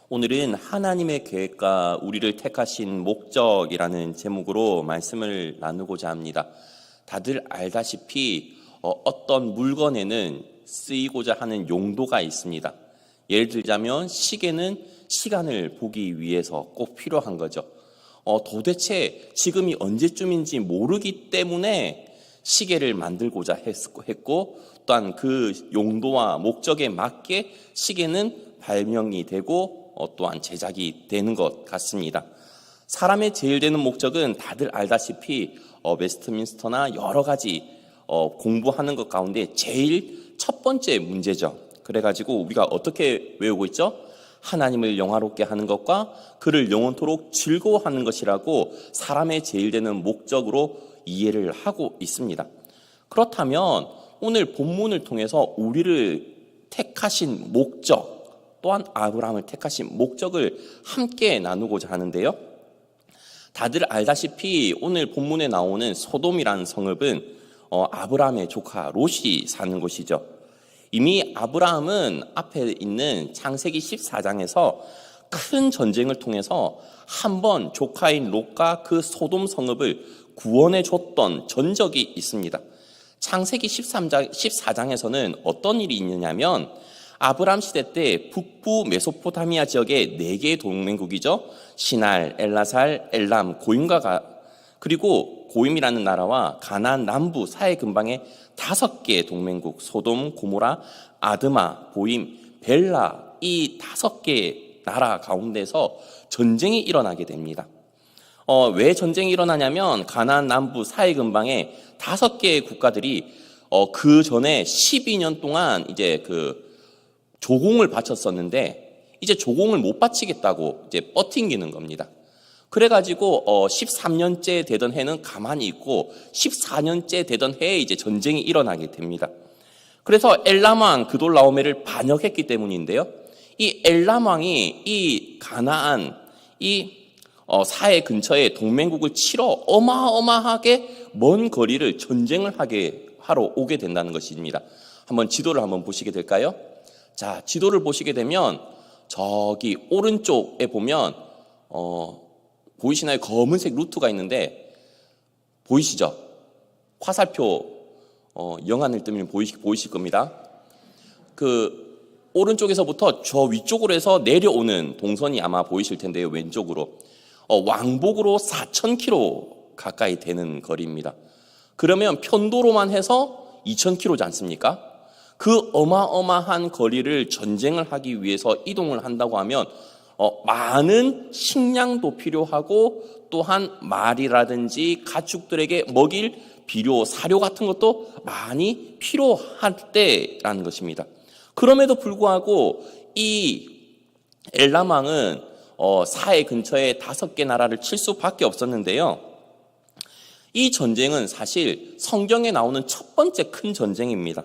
오늘은 하나님의 계획과 우리를 택하신 목적이라는 제목으로 말씀을 나누고자 합니다. 다들 알다시피 어떤 물건에는 쓰이고자 하는 용도가 있습니다. 예를 들자면 시계는 시간을 보기 위해서 꼭 필요한 거죠. 도대체 지금이 언제쯤인지 모르기 때문에 시계를 만들고자 했고 또한 그 용도와 목적에 맞게 시계는 발명이 되고 또한 제작이 되는 것 같습니다. 사람의 제일 되는 목적은 다들 알다시피 웨스트민스터나 여러 가지 공부하는 것 가운데 제일 첫 번째 문제죠. 그래가지고 우리가 어떻게 외우고 있죠? 하나님을 영화롭게 하는 것과 그를 영원토록 즐거워하는 것이라고 사람의 제일 되는 목적으로 이해를 하고 있습니다. 그렇다면 오늘 본문을 통해서 우리를 택하신 목적, 또한 아브라함을 택하신 목적을 함께 나누고자 하는데요. 다들 알다시피 오늘 본문에 나오는 소돔이라는 성읍은 아브라함의 조카 롯이 사는 곳이죠. 이미 아브라함은 앞에 있는 창세기 14장에서 큰 전쟁을 통해서 한 번 조카인 롯과 그 소돔 성읍을 구원해 줬던 전적이 있습니다. 창세기 14장에서는 어떤 일이 있느냐면 아브라함 시대 때 북부 메소포타미아 지역의 4개의 동맹국이죠. 시날, 엘라살, 엘람, 고임과 그리고 고임이라는 나라와 가나안 남부 사해 근방의 5개의 동맹국 소돔, 고모라, 아드마, 보임, 벨라 이 5개의 나라 가운데서 전쟁이 일어나게 됩니다. 왜 전쟁이 일어나냐면 가나안 남부 사해 근방의 5개의 국가들이 그 전에 12년 동안 이제 조공을 바쳤었는데 이제 조공을 못 바치겠다고 이제 버팅기는 겁니다. 그래가지고 13년째 되던 해는 가만히 있고 14년째 되던 해에 이제 전쟁이 일어나게 됩니다. 그래서 엘람 왕 그돌라오메를 반역했기 때문인데요. 이 엘람 왕이 이 가나안 이 사해 근처에 동맹국을 치러 어마어마하게 먼 거리를 전쟁을 하러 오게 된다는 것입니다. 한번 지도를 한번 보시게 될까요? 자, 지도를 보시게 되면 저기 오른쪽에 보면 보이시나요? 검은색 루트가 있는데 보이시죠? 화살표 영안을 뜨면 보이실 겁니다. 그 오른쪽에서부터 저 위쪽으로 해서 내려오는 동선이 아마 보이실 텐데요. 왼쪽으로 왕복으로 4,000km 가까이 되는 거리입니다. 그러면 편도로만 해서 2,000km지 않습니까? 그 어마어마한 거리를 전쟁을 하기 위해서 이동을 한다고 하면 많은 식량도 필요하고 또한 말이라든지 가축들에게 먹일 비료, 사료 같은 것도 많이 필요할 때라는 것입니다. 그럼에도 불구하고 이 엘람 왕은 사해 근처에 5개 나라를 칠 수밖에 없었는데요. 이 전쟁은 사실 성경에 나오는 첫 번째 큰 전쟁입니다.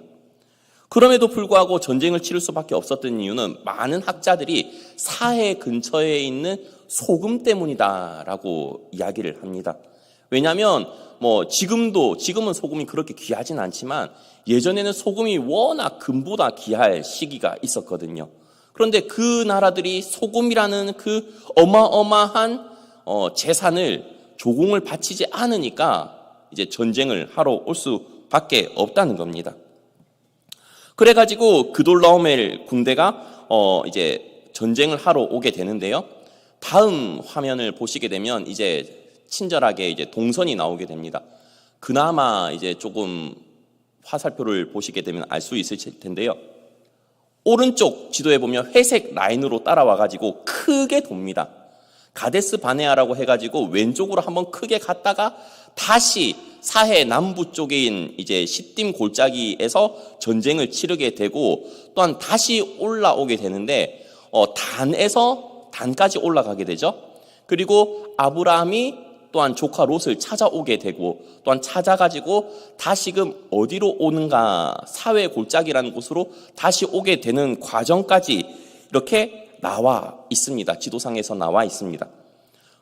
그럼에도 불구하고 전쟁을 치를 수밖에 없었던 이유는 많은 학자들이 사해 근처에 있는 소금 때문이다라고 이야기를 합니다. 왜냐하면 지금은 소금이 그렇게 귀하진 않지만 예전에는 소금이 워낙 금보다 귀할 시기가 있었거든요. 그런데 그 나라들이 소금이라는 그 어마어마한 재산을 조공을 바치지 않으니까 이제 전쟁을 하러 올 수밖에 없다는 겁니다. 그래가지고 그돌라오멜 군대가 이제 전쟁을 하러 오게 되는데요. 다음 화면을 보시게 되면 이제 친절하게 이제 동선이 나오게 됩니다. 그나마 이제 조금 화살표를 보시게 되면 알 수 있을 텐데요. 오른쪽 지도에 보면 회색 라인으로 따라와가지고 크게 돕니다. 가데스 바네아라고 해가지고 왼쪽으로 한번 크게 갔다가 다시 사해 남부 쪽인 이제 시딤 골짜기에서 전쟁을 치르게 되고 또한 다시 올라오게 되는데 단까지 올라가게 되죠. 그리고 아브라함이 또한 조카 롯을 찾아오게 되고 또한 찾아가지고 다시금 어디로 오는가 사회 골짜기라는 곳으로 다시 오게 되는 과정까지 이렇게 나와 있습니다. 지도상에서 나와 있습니다.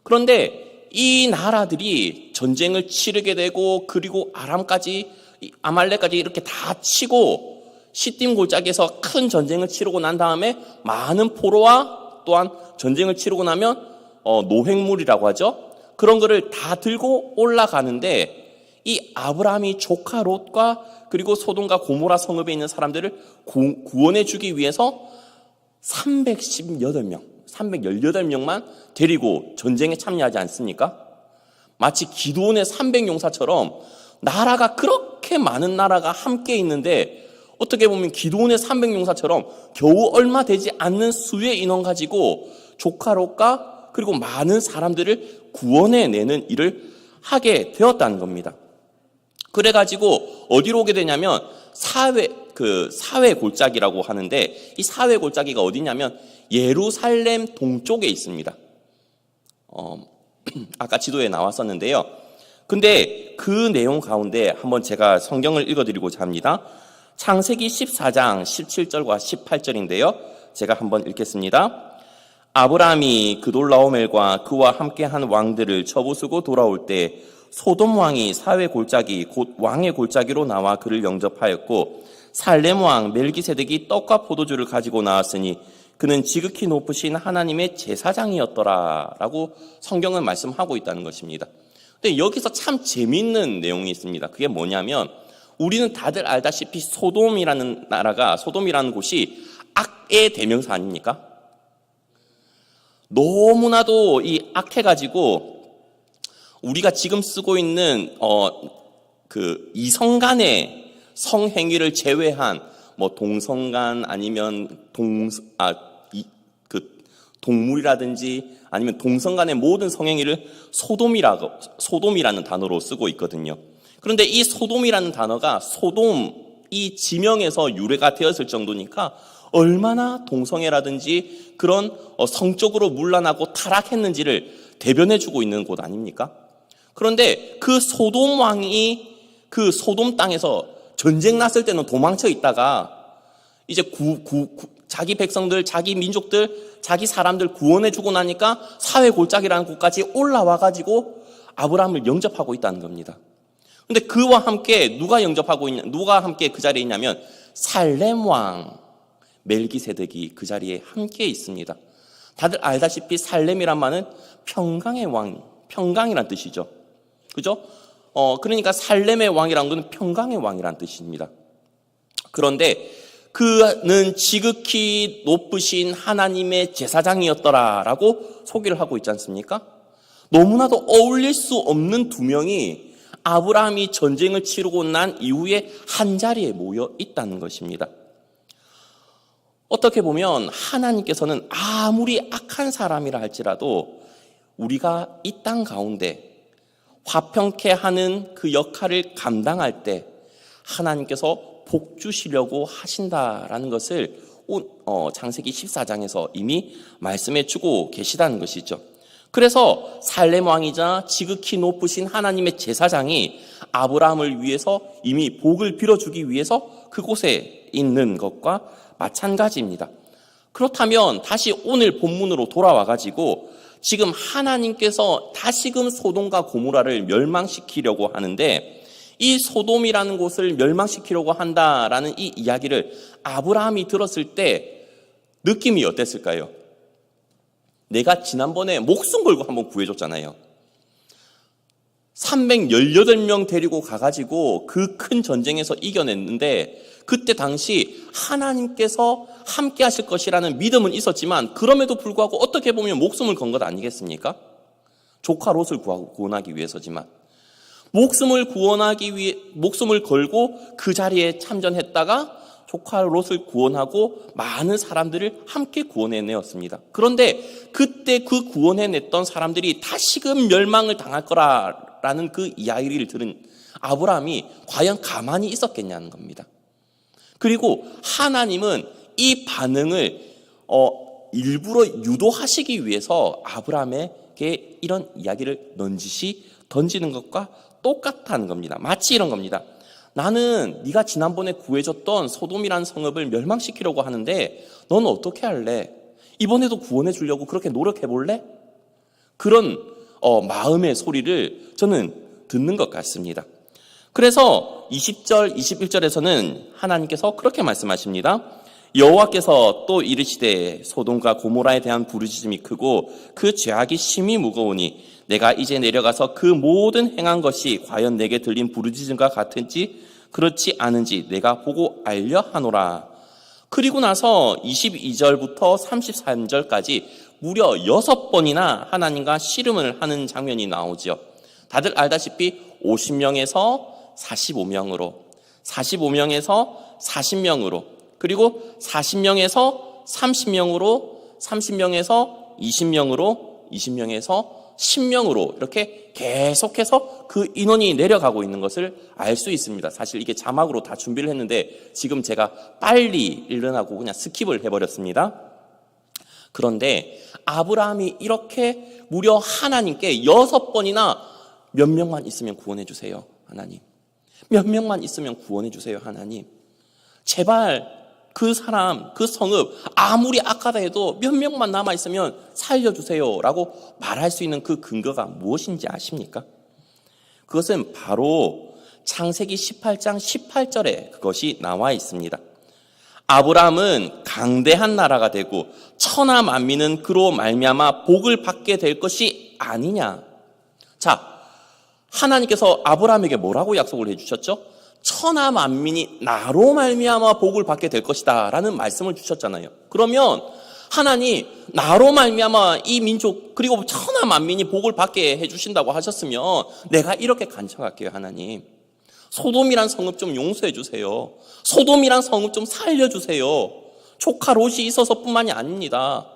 그런데 이 나라들이 전쟁을 치르게 되고 그리고 아말렉까지 이렇게 다 치고 시딤 골짜기에서 큰 전쟁을 치르고 난 다음에 많은 포로와 또한 전쟁을 치르고 나면 노획물이라고 하죠. 그런 거를 다 들고 올라가는데 이 아브라함이 조카 롯과 그리고 소돔과 고모라 성읍에 있는 사람들을 구원해 주기 위해서 318명만 데리고 전쟁에 참여하지 않습니까? 마치 기드온의 300용사처럼 나라가 그렇게 많은 나라가 함께 있는데 어떻게 보면 기드온의 300용사처럼 겨우 얼마 되지 않는 수의 인원 가지고 조카 롯과 그리고 많은 사람들을 구원해내는 일을 하게 되었다는 겁니다. 그래가지고 어디로 오게 되냐면 사회 골짜기라고 하는데 이 사회 골짜기가 어디냐면 예루살렘 동쪽에 있습니다. 아까 지도에 나왔었는데요. 근데 그 내용 가운데 한번 제가 성경을 읽어드리고자 합니다. 창세기 14장 17절과 18절인데요. 제가 한번 읽겠습니다. 아브라함이 그돌라오멜과 그와 함께한 왕들을 쳐부수고 돌아올 때 소돔 왕이 사회 골짜기 곧 왕의 골짜기로 나와 그를 영접하였고 살렘 왕 멜기세덱이 떡과 포도주를 가지고 나왔으니 그는 지극히 높으신 하나님의 제사장이었더라라고 성경은 말씀하고 있다는 것입니다. 근데 여기서 참 재미있는 내용이 있습니다. 그게 뭐냐면 우리는 다들 알다시피 소돔이라는 곳이 악의 대명사 아닙니까? 너무나도 이 악해가지고 우리가 지금 쓰고 있는 이성 간의 성행위를 제외한 동성간 아니면 동물이라든지 아니면 동성 간의 모든 성행위를 소돔이라는 단어로 쓰고 있거든요. 그런데 이 소돔이라는 단어가 소돔 이 지명에서 유래가 되었을 정도니까 얼마나 동성애라든지 그런 성적으로 문란하고 타락했는지를 대변해주고 있는 곳 아닙니까? 그런데 그 소돔 왕이 그 소돔 땅에서 전쟁 났을 때는 도망쳐 있다가 이제 자기 백성들, 자기 민족들, 자기 사람들 구원해주고 나니까 사회 골짜기라는 곳까지 올라와가지고 아브라함을 영접하고 있다는 겁니다. 근데 그와 함께 누가 함께 그 자리에 있냐면 살렘 왕 멜기세덱이 그 자리에 함께 있습니다. 다들 알다시피 살렘이란 말은 평강의 왕, 평강이란 뜻이죠. 그죠? 그러니까 살렘의 왕이란 것은 평강의 왕이란 뜻입니다. 그런데 그는 지극히 높으신 하나님의 제사장이었더라라고 소개를 하고 있지 않습니까? 너무나도 어울릴 수 없는 두 명이 아브라함이 전쟁을 치르고 난 이후에 한 자리에 모여 있다는 것입니다. 어떻게 보면 하나님께서는 아무리 악한 사람이라 할지라도 우리가 이 땅 가운데 화평케 하는 그 역할을 감당할 때 하나님께서 복 주시려고 하신다라는 것을 창세기 14장에서 이미 말씀해 주고 계시다는 것이죠. 그래서 살렘 왕이자 지극히 높으신 하나님의 제사장이 아브라함을 위해서 이미 복을 빌어주기 위해서 그곳에 있는 것과 마찬가지입니다. 그렇다면 다시 오늘 본문으로 돌아와가지고 지금 하나님께서 다시금 소돔과 고모라를 멸망시키려고 하는데 이 소돔이라는 곳을 멸망시키려고 한다라는 이 이야기를 아브라함이 들었을 때 느낌이 어땠을까요? 내가 지난번에 목숨 걸고 한번 구해줬잖아요. 318명 데리고 가가지고 그 큰 전쟁에서 이겨냈는데 그때 당시 하나님께서 함께 하실 것이라는 믿음은 있었지만 그럼에도 불구하고 어떻게 보면 목숨을 건 것 아니겠습니까? 조카 롯을 구원하기 위해서지만 목숨을 걸고 그 자리에 참전했다가 조카 롯을 구원하고 많은 사람들을 함께 구원해내었습니다. 그런데 그때 그 구원해냈던 사람들이 다시금 멸망을 당할 거라는 그 이야기를 들은 아브라함이 과연 가만히 있었겠냐는 겁니다. 그리고 하나님은 이 반응을 일부러 유도하시기 위해서 아브라함에게 이런 이야기를 넌지시 던지는 것과 똑같다는 겁니다. 마치 이런 겁니다. 나는 네가 지난번에 구해줬던 소돔이라는 성읍을 멸망시키려고 하는데 너는 어떻게 할래? 이번에도 구원해 주려고 그렇게 노력해 볼래? 그런 마음의 소리를 저는 듣는 것 같습니다. 그래서 20절, 21절에서는 하나님께서 그렇게 말씀하십니다. 여호와께서 또 이르시되 소돔과 고모라에 대한 부르짖음이 크고 그 죄악이 심히 무거우니 내가 이제 내려가서 그 모든 행한 것이 과연 내게 들린 부르짖음과 같은지 그렇지 않은지 내가 보고 알려 하노라. 그리고 나서 22절부터 33절까지 무려 6번이나 하나님과 씨름을 하는 장면이 나오죠. 다들 알다시피 50명에서 45명으로, 45명에서 40명으로, 그리고 40명에서 30명으로, 30명에서 20명으로, 20명에서 10명으로 이렇게 계속해서 그 인원이 내려가고 있는 것을 알 수 있습니다. 사실 이게 자막으로 다 준비를 했는데 지금 제가 빨리 읽으라고 그냥 스킵을 해버렸습니다. 그런데 아브라함이 이렇게 무려 하나님께 6번이나 몇 명만 있으면 구원해 주세요, 하나님. 몇 명만 있으면 구원해 주세요, 하나님. 제발 그 사람, 그 성읍 아무리 악하다 해도 몇 명만 남아있으면 살려주세요 라고 말할 수 있는 그 근거가 무엇인지 아십니까? 그것은 바로 창세기 18장 18절에 그것이 나와 있습니다. 아브라함은 강대한 나라가 되고 천하 만민은 그로 말미암아 복을 받게 될 것이 아니냐. 자, 하나님께서 아브라함에게 뭐라고 약속을 해주셨죠? 천하 만민이 나로 말미암아 복을 받게 될 것이다 라는 말씀을 주셨잖아요. 그러면 하나님 나로 말미암아 이 민족 그리고 천하 만민이 복을 받게 해주신다고 하셨으면 내가 이렇게 간청할게요. 하나님, 소돔이란 성읍 좀 용서해 주세요. 소돔이란 성읍 좀 살려주세요. 조카 롯이 있어서뿐만이 아닙니다.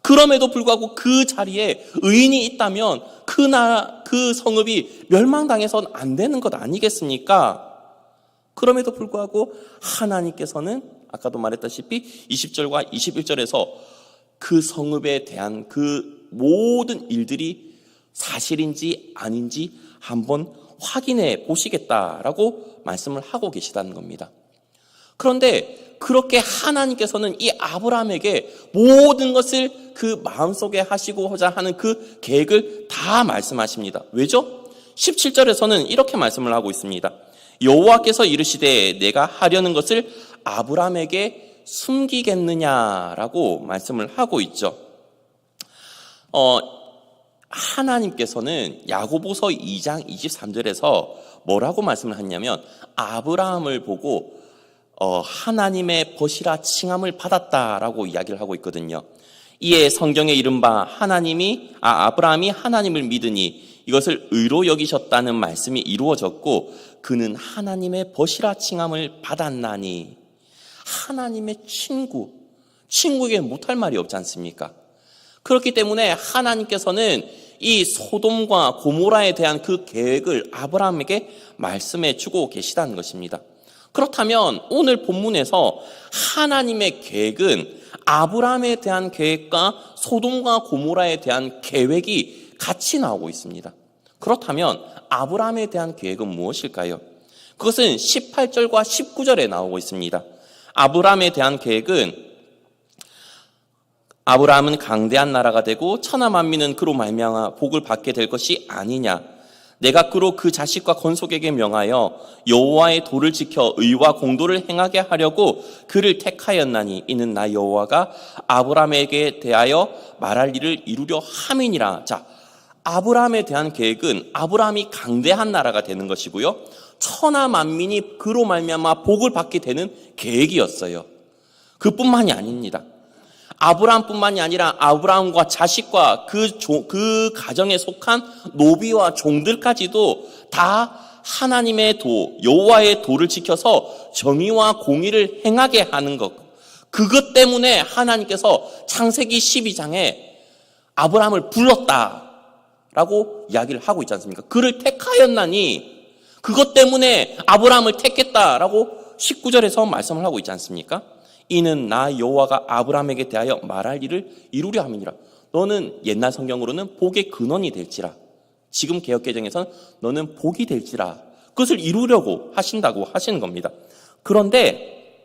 그럼에도 불구하고 그 자리에 의인이 있다면 그 성읍이 멸망당해서는 안 되는 것 아니겠습니까? 그럼에도 불구하고 하나님께서는 아까도 말했다시피 20절과 21절에서 그 성읍에 대한 그 모든 일들이 사실인지 아닌지 한번 확인해 보시겠다라고 말씀을 하고 계시다는 겁니다. 그런데 그렇게 하나님께서는 이 아브라함에게 모든 것을 그 마음속에 하시고자 하는 그 계획을 다 말씀하십니다. 왜죠? 17절에서는 이렇게 말씀을 하고 있습니다. 여호와께서 이르시되 내가 하려는 것을 아브라함에게 숨기겠느냐라고 말씀을 하고 있죠. 하나님께서는 야고보서 2장 23절에서 뭐라고 말씀을 하냐면 아브라함을 보고 하나님의 벗이라 칭함을 받았다라고 이야기를 하고 있거든요. 이에 성경에 이른바 아브라함이 하나님을 믿으니 이것을 의로 여기셨다는 말씀이 이루어졌고 그는 하나님의 벗이라 칭함을 받았나니. 하나님의 친구에게 못할 말이 없지 않습니까? 그렇기 때문에 하나님께서는 이 소돔과 고모라에 대한 그 계획을 아브라함에게 말씀해 주고 계시다는 것입니다. 그렇다면 오늘 본문에서 하나님의 계획은 아브라함에 대한 계획과 소돔과 고모라에 대한 계획이 같이 나오고 있습니다. 그렇다면 아브라함에 대한 계획은 무엇일까요? 그것은 18절과 19절에 나오고 있습니다. 아브라함에 대한 계획은 아브라함은 강대한 나라가 되고 천하 만민은 그로 말미암아 복을 받게 될 것이 아니냐. 내가 그로 그 자식과 건속에게 명하여 여호와의 도를 지켜 의와 공도를 행하게 하려고 그를 택하였나니 이는 나 여호와가 아브라함에게 대하여 말할 일을 이루려 함이니라. 자, 아브라함에 대한 계획은 아브라함이 강대한 나라가 되는 것이고요. 천하 만민이 그로 말미암아 복을 받게 되는 계획이었어요. 그뿐만이 아닙니다. 아브라함뿐만이 아니라 아브라함과 자식과 그 가정에 속한 노비와 종들까지도 다 하나님의 도, 여호와의 도를 지켜서 정의와 공의를 행하게 하는 것. 그것 때문에 하나님께서 창세기 12장에 아브라함을 불렀다라고 이야기를 하고 있지 않습니까? 그를 택하였나니 그것 때문에 아브라함을 택했다라고 19절에서 말씀을 하고 있지 않습니까? 이는 나 여호와가 아브라함에게 대하여 말할 일을 이루려 함이니라. 너는 옛날 성경으로는 복의 근원이 될지라. 지금 개역개정에서는 너는 복이 될지라. 그것을 이루려고 하신다고 하시는 겁니다. 그런데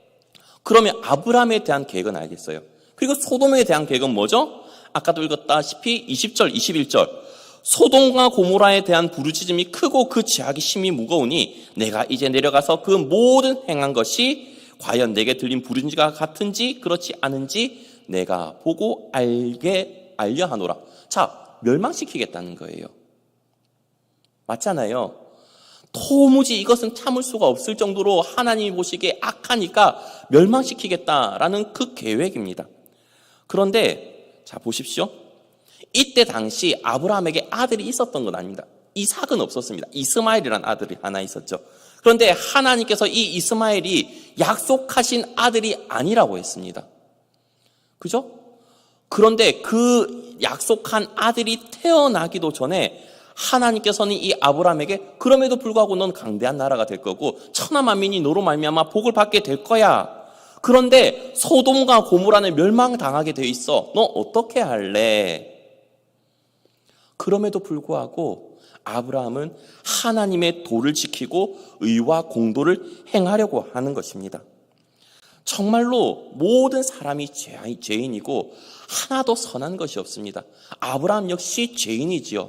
그러면 아브라함에 대한 계획은 알겠어요. 그리고 소돔에 대한 계획은 뭐죠? 아까도 읽었다시피 20절, 21절. 소돔과 고모라에 대한 부르짖음이 크고 그 죄악이 심히 무거우니 내가 이제 내려가서 그 모든 행한 것이 과연 내게 들린 부르짖음과 같은지 그렇지 않은지 내가 보고 알려 하노라. 자, 멸망시키겠다는 거예요. 맞잖아요. 도무지 이것은 참을 수가 없을 정도로 하나님이 보시기에 악하니까 멸망시키겠다라는 그 계획입니다. 그런데 자 보십시오. 이때 당시 아브라함에게 아들이 있었던 건 아닙니다. 이삭은 없었습니다. 이스마엘이라는 아들이 하나 있었죠. 그런데 하나님께서 이 이스마엘이 약속하신 아들이 아니라고 했습니다. 그죠? 그런데 그 약속한 아들이 태어나기도 전에 하나님께서는 이 아브라함에게 그럼에도 불구하고 넌 강대한 나라가 될 거고 천하 만민이 너로 말미암아 복을 받게 될 거야. 그런데 소돔과 고모라는 멸망당하게 돼 있어. 너 어떻게 할래? 그럼에도 불구하고 아브라함은 하나님의 도를 지키고 의와 공도를 행하려고 하는 것입니다. 정말로 모든 사람이 죄인이고 하나도 선한 것이 없습니다. 아브라함 역시 죄인이지요.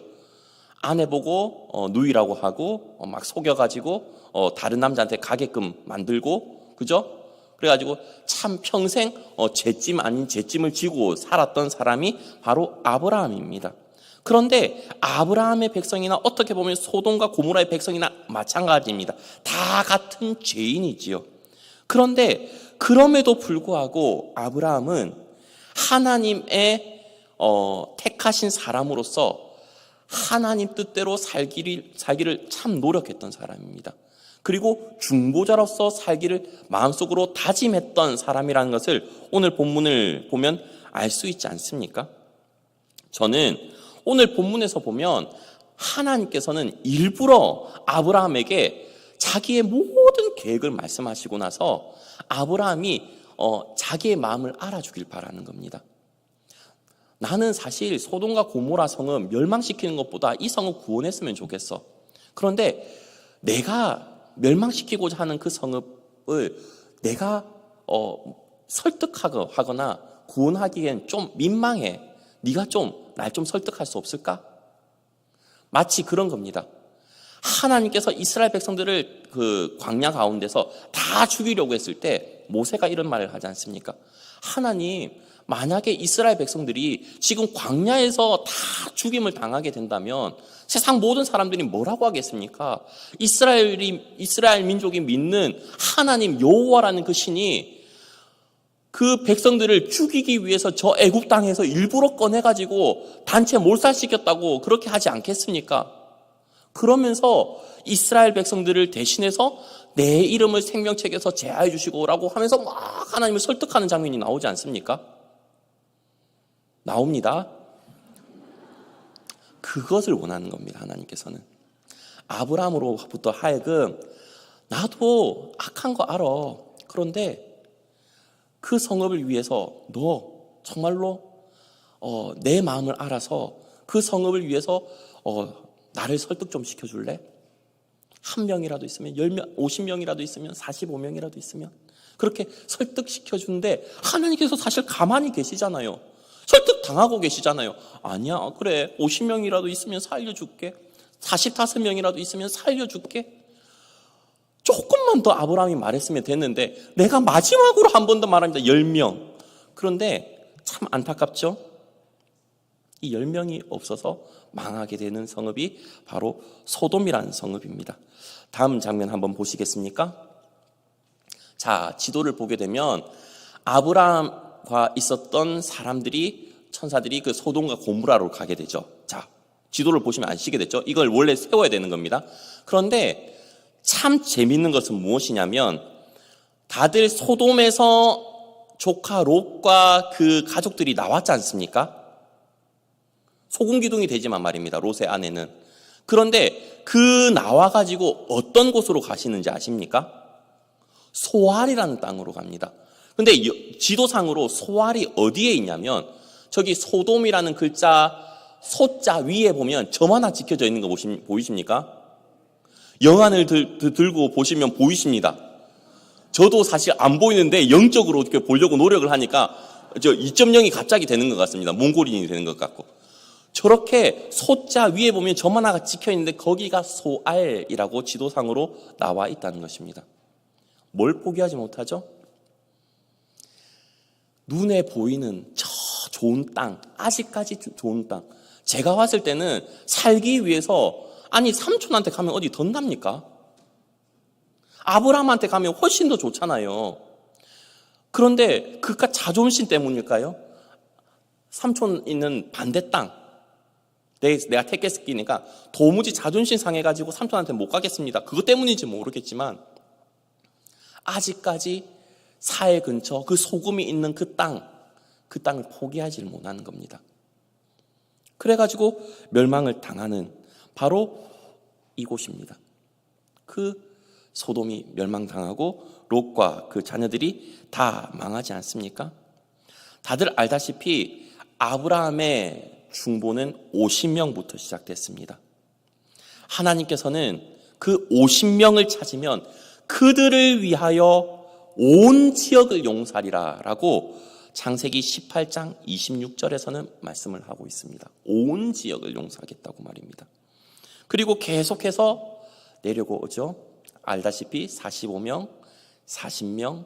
아내 보고 누이라고 하고 막 속여가지고 다른 남자한테 가게끔 만들고, 그죠? 그래가지고 참 평생 죄짐 아닌 죄짐을 지고 살았던 사람이 바로 아브라함입니다. 그런데 아브라함의 백성이나 어떻게 보면 소돔과 고모라의 백성이나 마찬가지입니다. 다 같은 죄인이지요. 그런데 그럼에도 불구하고 아브라함은 하나님의 택하신 사람으로서 하나님 뜻대로 살기를 참 노력했던 사람입니다. 그리고 중보자로서 살기를 마음속으로 다짐했던 사람이라는 것을 오늘 본문을 보면 알 수 있지 않습니까? 저는 오늘 본문에서 보면 하나님께서는 일부러 아브라함에게 자기의 모든 계획을 말씀하시고 나서 아브라함이 자기의 마음을 알아주길 바라는 겁니다. 나는 사실 소돔과 고모라 성은 멸망시키는 것보다 이 성을 구원했으면 좋겠어. 그런데 내가 멸망시키고자 하는 그 성읍을 내가 설득하거나 구원하기엔 좀 민망해. 네가 좀 날 좀 설득할 수 없을까? 마치 그런 겁니다. 하나님께서 이스라엘 백성들을 그 광야 가운데서 다 죽이려고 했을 때 모세가 이런 말을 하지 않습니까? 하나님, 만약에 이스라엘 백성들이 지금 광야에서 다 죽임을 당하게 된다면 세상 모든 사람들이 뭐라고 하겠습니까? 이스라엘 민족이 믿는 하나님 여호와라는 그 신이 그 백성들을 죽이기 위해서 저 애굽 땅에서 일부러 꺼내가지고 단체 몰살시켰다고 그렇게 하지 않겠습니까? 그러면서 이스라엘 백성들을 대신해서 내 이름을 생명책에서 제하해 주시고라고 하면서 막 하나님을 설득하는 장면이 나오지 않습니까? 나옵니다. 그것을 원하는 겁니다. 하나님께서는 아브라함으로부터 하여금 나도 악한 거 알아. 그런데 그 성읍을 위해서 너 정말로 내 마음을 알아서 그 성읍을 위해서 나를 설득 좀 시켜줄래? 1명이라도 있으면 10명, 50명이라도 있으면 45명이라도 있으면 그렇게 설득시켜주는데 하나님께서 사실 가만히 계시잖아요. 설득당하고 계시잖아요. 아니야, 그래 50명이라도 있으면 살려줄게. 45명이라도 있으면 살려줄게. 조금만 더 아브라함이 말했으면 됐는데 내가 마지막으로 한 번 더 말합니다. 10명. 그런데 참 안타깝죠? 이 10명이 없어서 망하게 되는 성읍이 바로 소돔이라는 성읍입니다. 다음 장면 한번 보시겠습니까? 자, 지도를 보게 되면 아브라함과 있었던 천사들이 그 소돔과 고모라로 가게 되죠. 자, 지도를 보시면 아시게 됐죠? 이걸 원래 세워야 되는 겁니다. 그런데 참 재밌는 것은 무엇이냐면 다들 소돔에서 조카 롯과 그 가족들이 나왔지 않습니까? 소금기둥이 되지만 말입니다. 롯의 아내는. 그런데 그 나와가지고 어떤 곳으로 가시는지 아십니까? 소알이라는 땅으로 갑니다. 근데 지도상으로 소알이 어디에 있냐면 저기 소돔이라는 글자 소자 위에 보면 점 하나 찍혀져 있는 거 보이십니까? 영안을 들고 보시면 보이십니다. 저도 사실 안 보이는데 영적으로 어떻게 보려고 노력을 하니까 2.0이 갑자기 되는 것 같습니다. 몽골인이 되는 것 같고. 저렇게 소자 위에 보면 점 하나가 찍혀 있는데 거기가 소알이라고 지도상으로 나와 있다는 것입니다. 뭘 포기하지 못하죠? 눈에 보이는 저 좋은 땅, 아직까지 좋은 땅. 제가 봤을 때는 살기 위해서, 아니 삼촌한테 가면 어디 덧납니까? 아브라함한테 가면 훨씬 더 좋잖아요. 그런데 그깟 자존심 때문일까요? 삼촌 있는 반대 땅, 내가 택했으니까 도무지 자존심 상해가지고 삼촌한테 못 가겠습니다. 그것 때문인지 모르겠지만 아직까지 사해 근처 그 소금이 있는 그 땅을 포기하지를 못하는 겁니다. 그래가지고 멸망을 당하는 바로 이곳입니다. 그 소돔이 멸망당하고 롯과 그 자녀들이 다 망하지 않습니까? 다들 알다시피 아브라함의 중보는 50명부터 시작됐습니다. 하나님께서는 그 50명을 찾으면 그들을 위하여 온 지역을 용서하리라 라고 창세기 18장 26절에서는 말씀을 하고 있습니다. 온 지역을 용서하겠다고 말입니다. 그리고 계속해서 내려오죠. 알다시피 45명, 40명,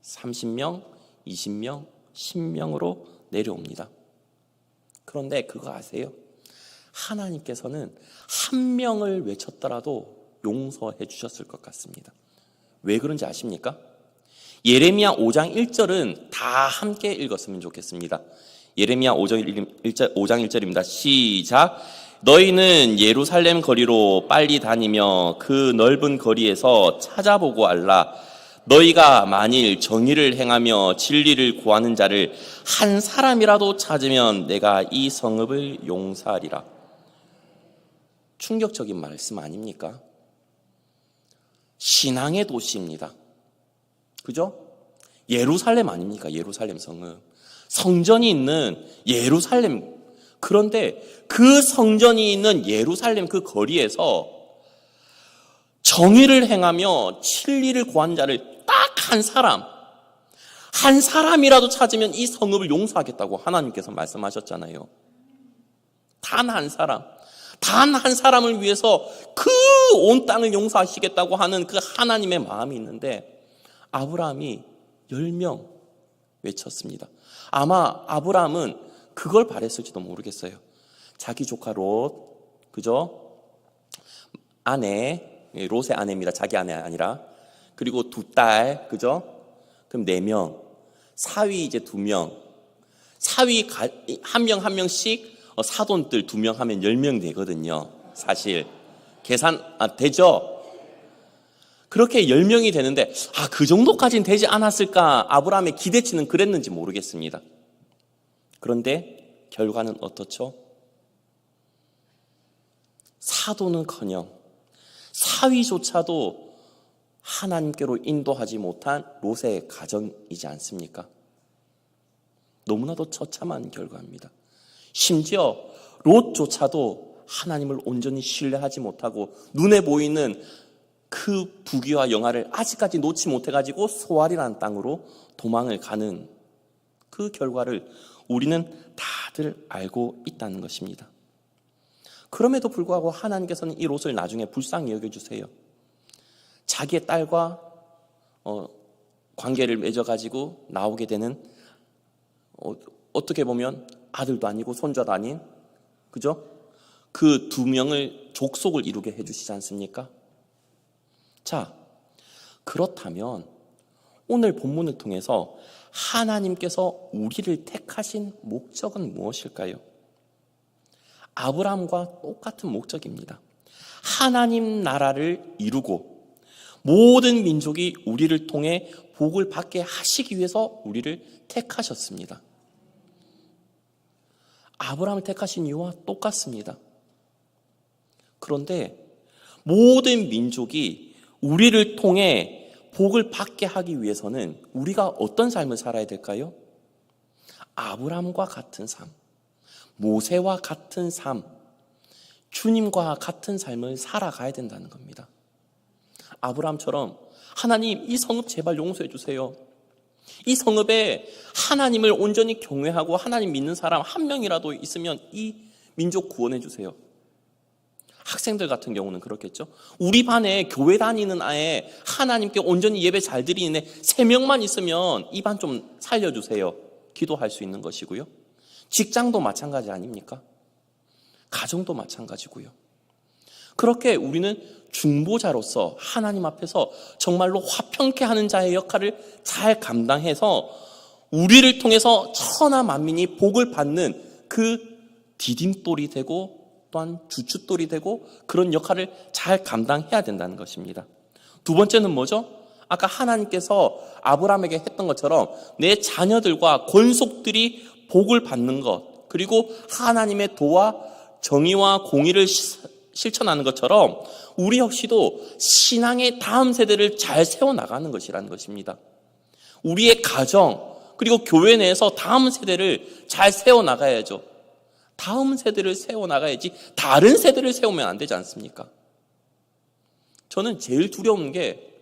30명, 20명, 10명으로 내려옵니다. 그런데 그거 아세요? 하나님께서는 한 명을 외쳤더라도 용서해 주셨을 것 같습니다. 왜 그런지 아십니까? 예레미야 5장 1절은 다 함께 읽었으면 좋겠습니다. 예레미야 5장 1절입니다. 시작. 너희는 예루살렘 거리로 빨리 다니며 그 넓은 거리에서 찾아보고 알라. 너희가 만일 정의를 행하며 진리를 구하는 자를 한 사람이라도 찾으면 내가 이 성읍을 용서하리라. 충격적인 말씀 아닙니까? 신앙의 도시입니다. 그죠? 예루살렘 아닙니까? 예루살렘 성읍. 성전이 있는 예루살렘. 그런데 그 성전이 있는 예루살렘 그 거리에서 정의를 행하며 진리를 구한 자를 딱 한 사람이라도 찾으면 이 성읍을 용서하겠다고 하나님께서 말씀하셨잖아요. 단 한 사람을 위해서 그 온 땅을 용서하시겠다고 하는 그 하나님의 마음이 있는데 아브라함이 10명 외쳤습니다. 아마 아브라함은 그걸 바랬을지도 모르겠어요. 자기 조카 롯, 그죠? 아내, 롯의 아내입니다. 자기 아내 아니라. 그리고 두 딸, 그죠? 그럼 4명. 사위 이제 2명. 사위 한 명씩 사돈들 2명 하면 10명 되거든요. 사실. 계산, 되죠? 그렇게 10명이 되는데, 그 정도까지는 되지 않았을까? 아브라함의 기대치는 그랬는지 모르겠습니다. 그런데 결과는 어떻죠? 사돈은커녕 사위조차도 하나님께로 인도하지 못한 롯의 가정이지 않습니까? 너무나도 처참한 결과입니다. 심지어 롯조차도 하나님을 온전히 신뢰하지 못하고 눈에 보이는 그 부귀와 영화를 아직까지 놓지 못해가지고 소알이라는 땅으로 도망을 가는 그 결과를 우리는 다들 알고 있다는 것입니다. 그럼에도 불구하고 하나님께서는 이 롯을 나중에 불쌍히 여겨주세요. 자기의 딸과 관계를 맺어가지고 나오게 되는 어떻게 보면 아들도 아니고 손자도 아닌, 그죠? 그 2명을 족속을 이루게 해주시지 않습니까? 자, 그렇다면 오늘 본문을 통해서 하나님께서 우리를 택하신 목적은 무엇일까요? 아브라함과 똑같은 목적입니다. 하나님 나라를 이루고 모든 민족이 우리를 통해 복을 받게 하시기 위해서 우리를 택하셨습니다. 아브라함을 택하신 이유와 똑같습니다. 그런데 모든 민족이 우리를 통해 복을 받게 하기 위해서는 우리가 어떤 삶을 살아야 될까요? 아브라함과 같은 삶, 모세와 같은 삶, 주님과 같은 삶을 살아가야 된다는 겁니다. 아브라함처럼 하나님 이 성읍 제발 용서해 주세요. 이 성읍에 하나님을 온전히 경외하고 하나님 믿는 사람 한 명이라도 있으면 이 민족 구원해 주세요. 학생들 같은 경우는 그렇겠죠. 우리 반에 교회 다니는 아에 하나님께 온전히 예배 잘 드리는 애 3명만 있으면 이 반 좀 살려주세요. 기도할 수 있는 것이고요. 직장도 마찬가지 아닙니까? 가정도 마찬가지고요. 그렇게 우리는 중보자로서 하나님 앞에서 정말로 화평케 하는 자의 역할을 잘 감당해서 우리를 통해서 천하 만민이 복을 받는 그 디딤돌이 되고 또한 주춧돌이 되고 그런 역할을 잘 감당해야 된다는 것입니다. 두 번째는 뭐죠? 아까 하나님께서 아브라함에게 했던 것처럼 내 자녀들과 권속들이 복을 받는 것, 그리고 하나님의 도와 정의와 공의를 실천하는 것처럼 우리 역시도 신앙의 다음 세대를 잘 세워나가는 것이라는 것입니다. 우리의 가정 그리고 교회 내에서 다음 세대를 잘 세워나가야죠. 다음 세대를 세워나가야지 다른 세대를 세우면 안 되지 않습니까? 저는 제일 두려운 게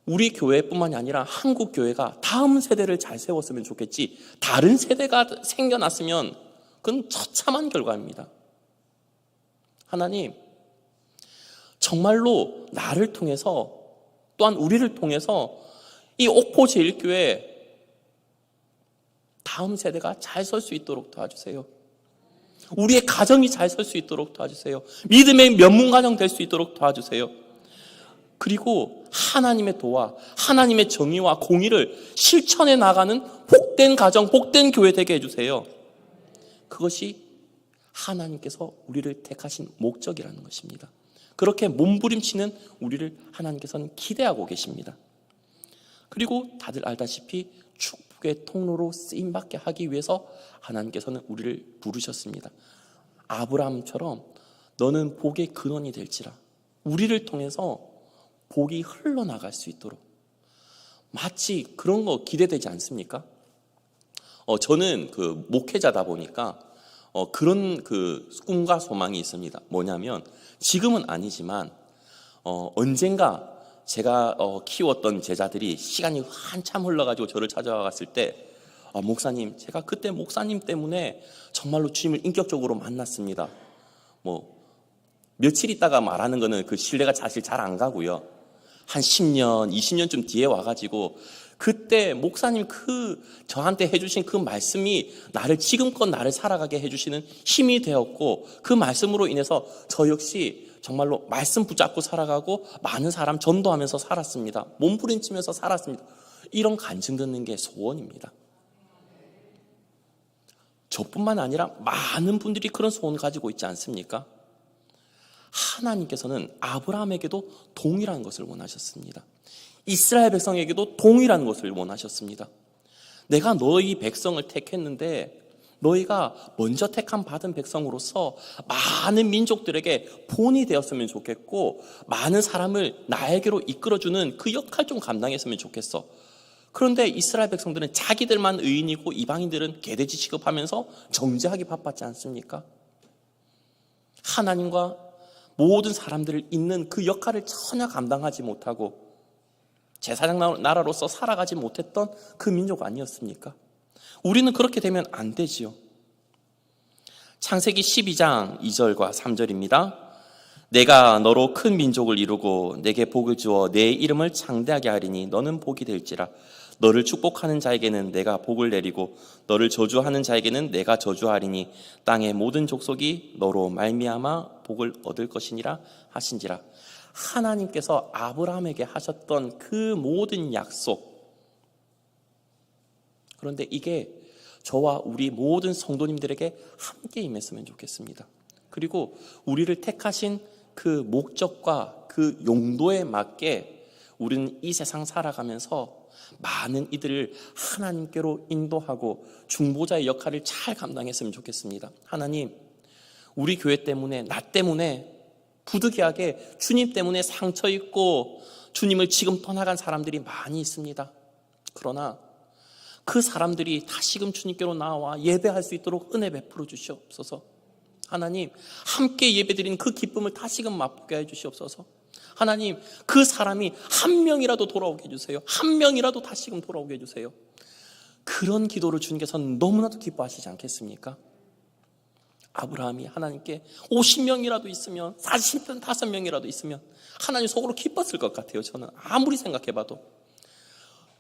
우리 교회뿐만이 아니라 한국 교회가 다음 세대를 잘 세웠으면 좋겠지 다른 세대가 생겨났으면 그건 처참한 결과입니다. 하나님, 정말로 나를 통해서 또한 우리를 통해서 이 옥포 제일교회 다음 세대가 잘 설 수 있도록 도와주세요. 우리의 가정이 잘 설 수 있도록 도와주세요. 믿음의 면문가정 될 수 있도록 도와주세요. 그리고 하나님의 도와 하나님의 정의와 공의를 실천해 나가는 복된 가정, 복된 교회 되게 해주세요. 그것이 하나님께서 우리를 택하신 목적이라는 것입니다. 그렇게 몸부림치는 우리를 하나님께서는 기대하고 계십니다. 그리고 다들 알다시피 축복의 통로로 쓰임받게 하기 위해서 하나님께서는 우리를 부르셨습니다. 아브라함처럼 너는 복의 근원이 될지라. 우리를 통해서 복이 흘러나갈 수 있도록. 마치 그런 거 기대되지 않습니까? 저는 그 목회자다 보니까 그런 그 꿈과 소망이 있습니다. 뭐냐면 지금은 아니지만 언젠가 제가 키웠던 제자들이 시간이 한참 흘러가지고 저를 찾아와 갔을 때 목사님, 제가 그때 목사님 때문에 정말로 주님을 인격적으로 만났습니다. 며칠 있다가 말하는 거는 그 신뢰가 사실 잘 안 가고요. 한 10년, 20년쯤 뒤에 와가지고 그때 목사님 저한테 해주신 그 말씀이 지금껏 나를 살아가게 해주시는 힘이 되었고 그 말씀으로 인해서 저 역시 정말로 말씀 붙잡고 살아가고 많은 사람 전도하면서 살았습니다. 몸부림치면서 살았습니다. 이런 간증 듣는 게 소원입니다. 저뿐만 아니라 많은 분들이 그런 소원을 가지고 있지 않습니까? 하나님께서는 아브라함에게도 동일한 것을 원하셨습니다. 이스라엘 백성에게도 동일한 것을 원하셨습니다. 내가 너희 백성을 택했는데 너희가 먼저 택함 받은 백성으로서 많은 민족들에게 본이 되었으면 좋겠고 많은 사람을 나에게로 이끌어주는 그 역할 좀 감당했으면 좋겠어. 그런데 이스라엘 백성들은 자기들만 의인이고 이방인들은 개돼지 취급하면서 정죄하기 바빴지 않습니까? 하나님과 모든 사람들을 잇는 그 역할을 전혀 감당하지 못하고 제사장 나라로서 살아가지 못했던 그 민족 아니었습니까? 우리는 그렇게 되면 안 되지요. 창세기 12장 2절과 3절입니다. 내가 너로 큰 민족을 이루고 내게 복을 주어 내 이름을 창대하게 하리니 너는 복이 될지라. 너를 축복하는 자에게는 내가 복을 내리고 너를 저주하는 자에게는 내가 저주하리니 땅의 모든 족속이 너로 말미암아 복을 얻을 것이니라 하신지라. 하나님께서 아브라함에게 하셨던 그 모든 약속, 그런데 이게 저와 우리 모든 성도님들에게 함께 임했으면 좋겠습니다. 그리고 우리를 택하신 그 목적과 그 용도에 맞게 우리는 이 세상 살아가면서 많은 이들을 하나님께로 인도하고 중보자의 역할을 잘 감당했으면 좋겠습니다. 하나님, 우리 교회 때문에, 나 때문에 부득이하게 주님 때문에 상처 입고 주님을 지금 떠나간 사람들이 많이 있습니다. 그러나 그 사람들이 다시금 주님께로 나와 예배할 수 있도록 은혜 베풀어 주시옵소서. 하나님, 함께 예배드리는 그 기쁨을 다시금 맛보게 해주시옵소서. 하나님, 그 사람이 한 명이라도 돌아오게 해주세요. 한 명이라도 다시금 돌아오게 해주세요. 그런 기도를 주님께서는 너무나도 기뻐하시지 않겠습니까? 아브라함이 하나님께 50명이라도 있으면, 45명이라도 있으면 하나님 속으로 기뻤을 것 같아요. 저는 아무리 생각해봐도.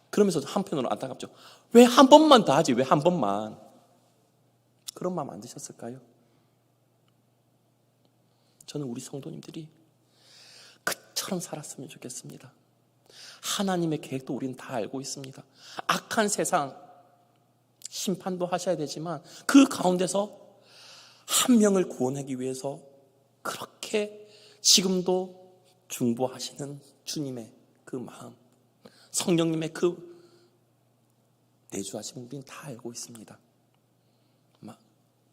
그러면서 한편으로 안타깝죠. 왜 한 번만 더 하지? 왜 한 번만? 그런 마음 안 드셨을까요? 저는 우리 성도님들이 그처럼 살았으면 좋겠습니다. 하나님의 계획도 우리는 다 알고 있습니다. 악한 세상 심판도 하셔야 되지만 그 가운데서 한 명을 구원하기 위해서 그렇게 지금도 중보하시는 주님의 그 마음, 성령님의 그 내주하신 우리는 다 알고 있습니다.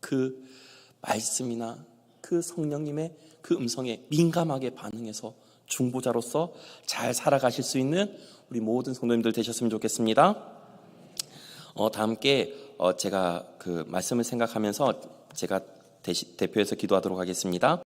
그 말씀이나 그 성령님의 그 음성에 민감하게 반응해서 중보자로서 잘 살아가실 수 있는 우리 모든 성도님들 되셨으면 좋겠습니다. 다 함께 제가 그 말씀을 생각하면서 제가 대표해서 기도하도록 하겠습니다.